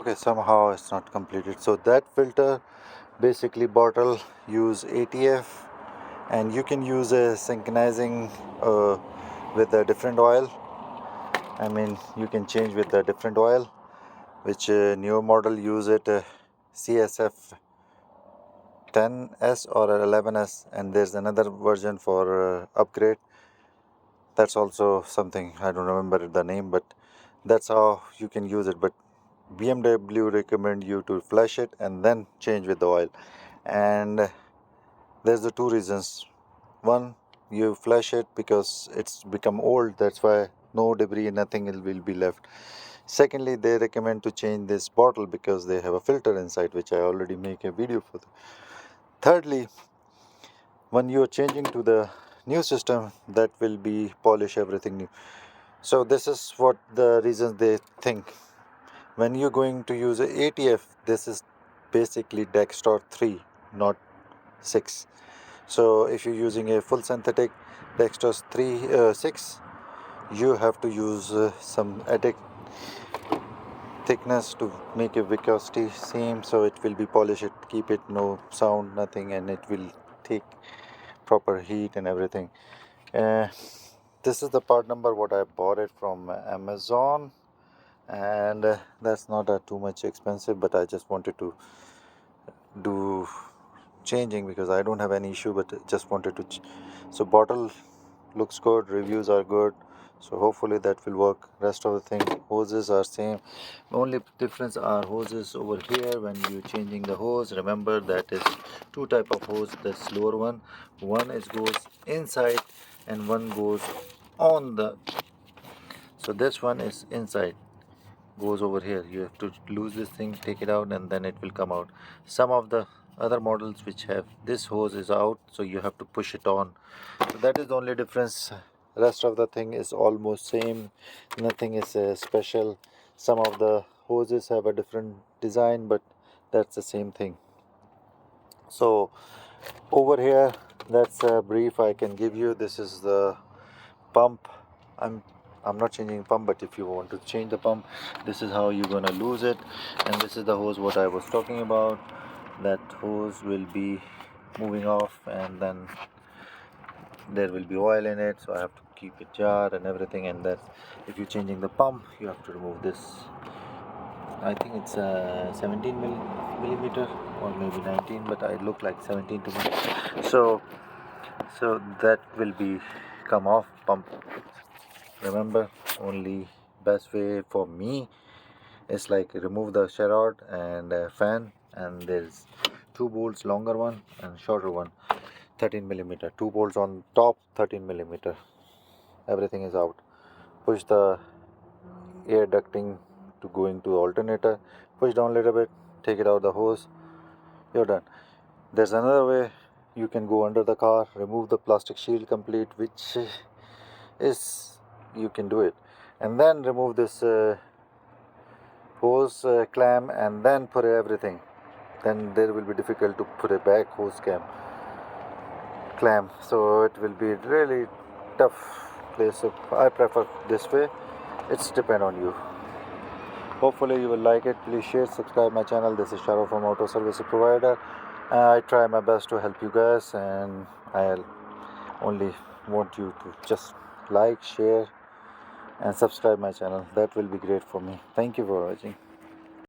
Okay, somehow it's not completed. So that filter basically bottle use ATF, and you can use a synchronizing with a different oil. I mean, you can change with a different oil, which newer model use it CSF 10S or 11S, and there's another version for upgrade. That's also something I don't remember the name, but that's how you can use it. But BMW recommend you to flush it and then change with the oil. And there's the two reasons. One, you flush it because it's become old, that's why no debris, nothing will be left. Secondly, they recommend to change this bottle because they have a filter inside, which I already make a video for. Thirdly, when you are changing to the new system, that will be polish everything new. So this is what the reasons they think. When you're going to use a ATF, this is basically Dextor 3, not 6. So if you're using a full synthetic Dextrose 6, you have to use some added thickness to make a viscosity same, so it will be polished, it keep it no sound, nothing, and it will take proper heat and everything. Uh, this is the part number what I bought it from Amazon, and that's not too much expensive, but I just wanted to do changing because I don't have any issue, but just wanted to so bottle looks good, reviews are good, so hopefully that will work. Rest of the thing, hoses are same, only difference are hoses over here. When you changing the hose, remember that is two type of hose. The slower one is goes inside and one goes on the, so this one is inside, goes over here. You have to lose this thing, take it out, and then it will come out. Some of the other models which have this hose is out, so you have to push it on. So that is the only difference. Rest of the thing is almost same, nothing is special. Some of the hoses have a different design, but that's the same thing. So over here, that's a brief I can give you. This is the pump. I'm not changing pump, but if you want to change the pump, this is how you're gonna lose it. And this is the hose what I was talking about. That hose will be moving off, and then there will be oil in it, so I have to keep it jar and everything. And that if you're changing the pump, you have to remove this. I think it's 17 millimeter or maybe 19, but I look like 17 to me. So that will be come off pump. Remember, only best way for me is like remove the shroud and fan, and there's two bolts, longer one and shorter one, 13 millimeter, two bolts on top, 13 millimeter. Everything is out. Push the air ducting to go into alternator, push down a little bit, take it out the hose, you're done. There's another way. You can go under the car, remove the plastic shield complete, which is, you can do it, and then remove this hose clamp, and then put everything. Then there will be difficult to put a back hose clamp, so it will be really tough place. So I prefer this way. It's depend on you. Hopefully you will like it. Please share, subscribe my channel. This is Sharo from Auto Service Provider. I try my best to help you guys, and I'll only want you to just like, share and subscribe my channel. That will be great for me. Thank you for watching.